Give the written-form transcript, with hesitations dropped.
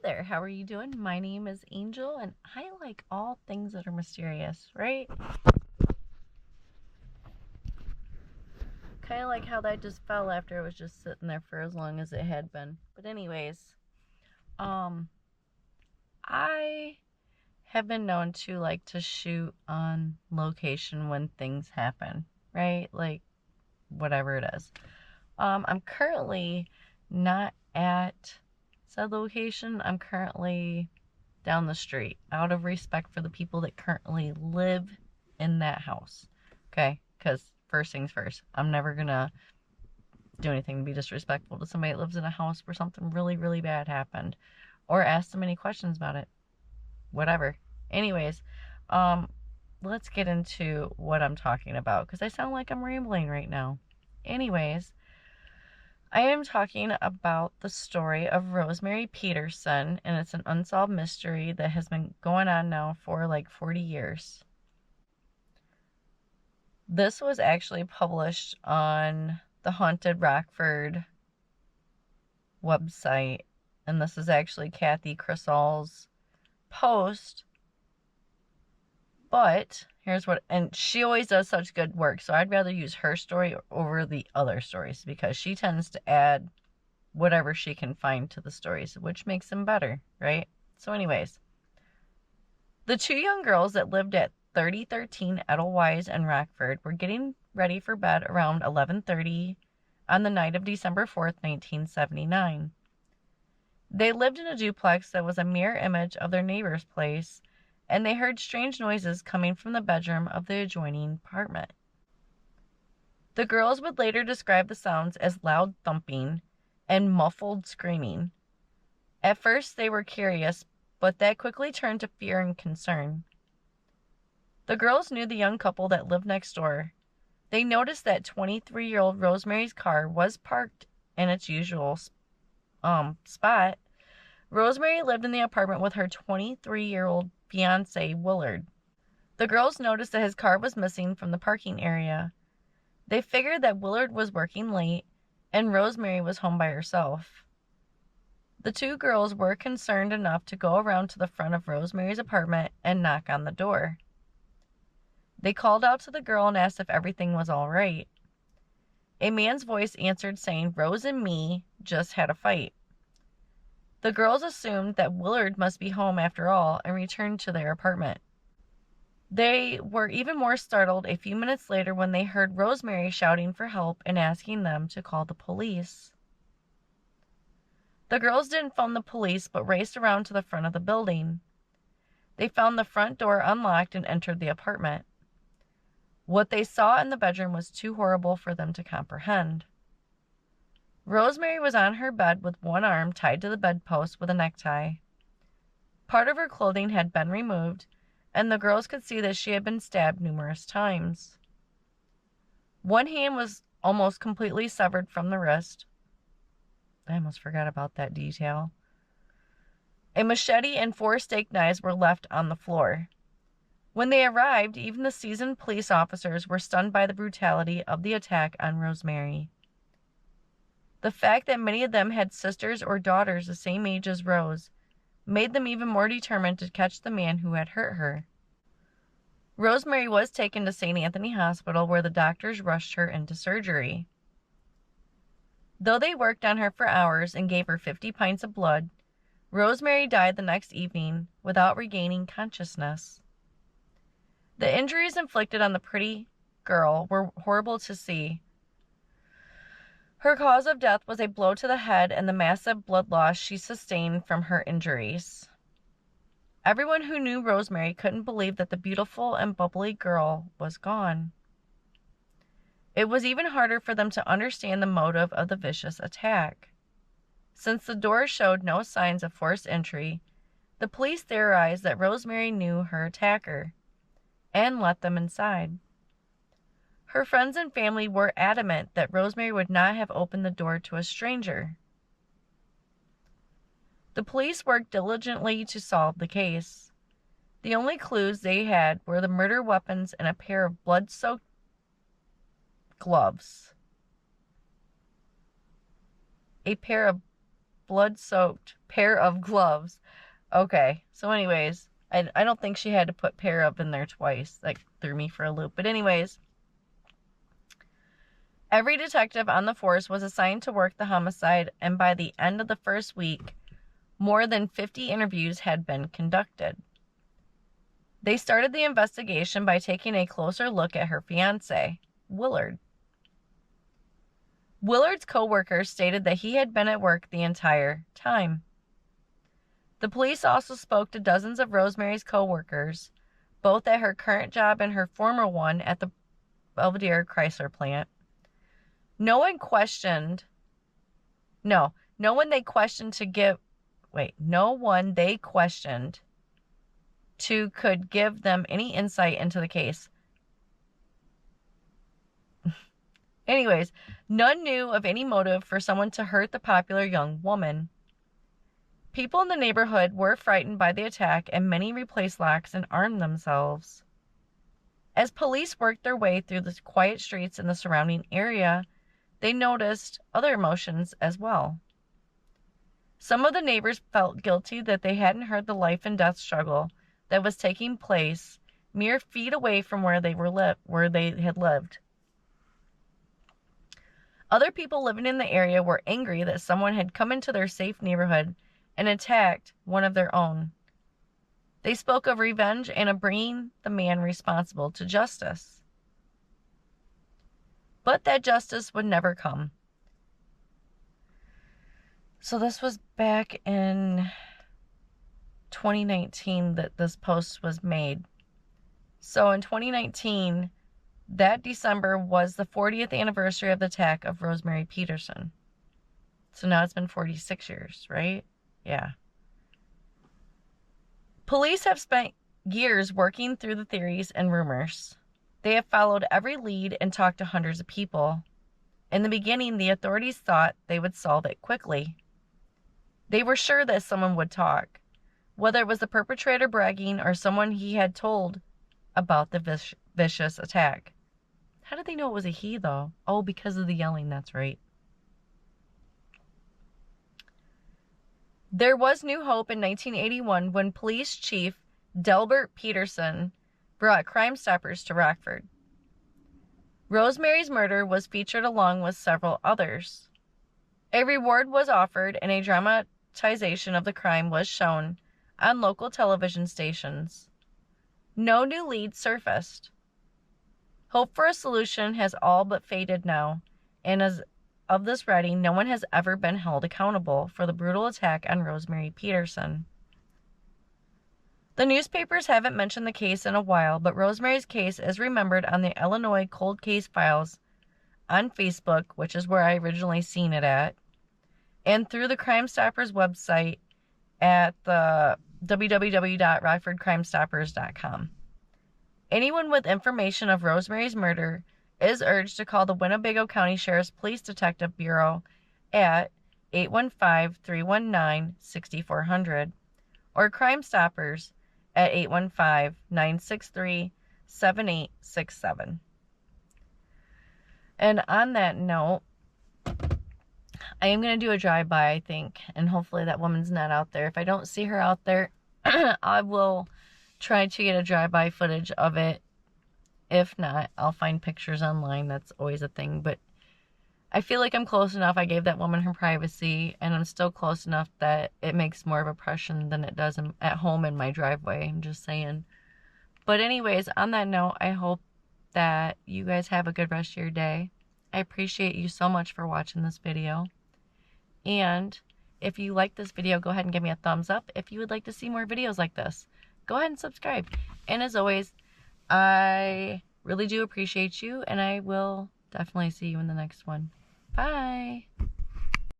there, how are you doing? My name is Angel, and I like all things that are mysterious, right? Kind of like how that just fell after it was just sitting there for as long as it had been. But anyways, um, I have been known to like to shoot on location when things happen, right? Like, whatever it is. I'm currently not at said location. I'm currently down the street out of respect for the people that currently live in that house. Okay? Because first things first, I'm never gonna do anything to be disrespectful to somebody that lives in a house where something really, really bad happened or ask them any questions about it. Whatever. Anyways, um, let's get into what I'm talking about because I sound like I'm rambling right now. Anyways, I am talking about the story of Rosemary Peterson, and it's an unsolved mystery that has been going on now for like 40 years. This was actually published on the Haunted Rockford website, and this is actually Kathy Crisall's post. But here's what, and she always does such good work, so I'd rather use her story over the other stories because she tends to add whatever she can find to the stories, which makes them better, right? So anyways, the two young girls that lived at 3013 Edelweiss and Rockford were getting ready for bed around 11:30 on the night of December 4th, 1979. They lived in a duplex that was a mirror image of their neighbor's place, and they heard strange noises coming from the bedroom of the adjoining apartment. The girls would later describe the sounds as loud thumping and muffled screaming. At first they were curious, but that quickly turned to fear and concern. The girls knew the young couple that lived next door. They noticed that 23-year-old Rosemary's car was parked in its usual spot. Rosemary lived in the apartment with her 23-year-old fiancé, Willard. The girls noticed that his car was missing from the parking area. They figured that Willard was working late and Rosemary was home by herself. The two girls were concerned enough to go around to the front of Rosemary's apartment and knock on the door. They called out to the girl and asked if everything was all right. A man's voice answered saying, "Rose and me just had a fight." The girls assumed that Willard must be home after all and returned to their apartment. They were even more startled a few minutes later when they heard Rosemary shouting for help and asking them to call the police. The girls didn't phone the police but raced around to the front of the building. They found the front door unlocked and entered the apartment. What they saw in the bedroom was too horrible for them to comprehend. Rosemary was on her bed with one arm tied to the bedpost with a necktie. Part of her clothing had been removed, and the girls could see that she had been stabbed numerous times. One hand was almost completely severed from the wrist. I almost forgot about that detail. A machete and 4 steak knives were left on the floor. When they arrived, even the seasoned police officers were stunned by the brutality of the attack on Rosemary. The fact that many of them had sisters or daughters the same age as Rose made them even more determined to catch the man who had hurt her. Rosemary was taken to St. Anthony Hospital where the doctors rushed her into surgery. Though they worked on her for hours and gave her 50 pints of blood, Rosemary died the next evening without regaining consciousness. The injuries inflicted on the pretty girl were horrible to see. Her cause of death was a blow to the head and the massive blood loss she sustained from her injuries. Everyone who knew Rosemary couldn't believe that the beautiful and bubbly girl was gone. It was even harder for them to understand the motive of the vicious attack. Since the door showed no signs of forced entry, the police theorized that Rosemary knew her attacker and let them inside. Her friends and family were adamant that Rosemary would not have opened the door to a stranger. The police worked diligently to solve the case. The only clues they had were the murder weapons and a pair of blood-soaked gloves. A pair of blood-soaked pair of gloves. Okay, so anyways, I don't think she had to put pair of in there twice. That threw me for a loop. But anyways, every detective on the force was assigned to work the homicide, and by the end of the first week, more than 50 interviews had been conducted. They started the investigation by taking a closer look at her fiancé, Willard. Willard's co-workers stated that he had been at work the entire time. The police also spoke to dozens of Rosemary's co-workers, both at her current job and her former one at the Belvedere Chrysler plant. No one they questioned to could give them any insight into the case. Anyways, none knew of any motive for someone to hurt the popular young woman. People in the neighborhood were frightened by the attack, and many replaced locks and armed themselves. As police worked their way through the quiet streets in the surrounding area, they noticed other emotions as well. Some of the neighbors felt guilty that they hadn't heard the life and death struggle that was taking place mere feet away from where they had lived. Other people living in the area were angry that someone had come into their safe neighborhood and attacked one of their own. They spoke of revenge and of bringing the man responsible to justice. But that justice would never come. So this was back in 2019 that this post was made. So in 2019, that December was the 40th anniversary of the attack of Rosemary Peterson. So now it's been 46 years, right? Yeah. Police have spent years working through the theories and rumors. They have followed every lead and talked to hundreds of people. In the beginning, the authorities thought they would solve it quickly. They were sure that someone would talk, whether it was the perpetrator bragging or someone he had told about the vicious attack. How did they know it was a he, though? Oh, because of the yelling, that's right. There was new hope in 1981 when Police Chief Delbert Peterson brought Crime Stoppers to Rockford. Rosemary's murder was featured along with several others. A reward was offered and a dramatization of the crime was shown on local television stations. No new leads surfaced. Hope for a solution has all but faded now, and as of this writing, no one has ever been held accountable for the brutal attack on Rosemary Peterson. The newspapers haven't mentioned the case in a while, but Rosemary's case is remembered on the Illinois Cold Case Files on Facebook, which is where I originally seen it at, and through the Crime Stoppers website at the www.rockfordcrimestoppers.com. Anyone with information of Rosemary's murder is urged to call the Winnebago County Sheriff's Police Detective Bureau at 815-319-6400 or Crime Stoppers at 815-963-7867. And on that note, I am going to do a drive-by, I think, and hopefully that woman's not out there. If I don't see her out there, I will try to get a drive-by footage of it. If not, I'll find pictures online. That's always a thing. But I feel like I'm close enough. I gave that woman her privacy, and I'm still close enough that it makes more of an impression than it does at home in my driveway. I'm just saying. But anyways, on that note, I hope that you guys have a good rest of your day. I appreciate you so much for watching this video. And if you like this video, go ahead and give me a thumbs up. If you would like to see more videos like this, go ahead and subscribe. And as always, I really do appreciate you, and I will definitely see you in the next one. Bye.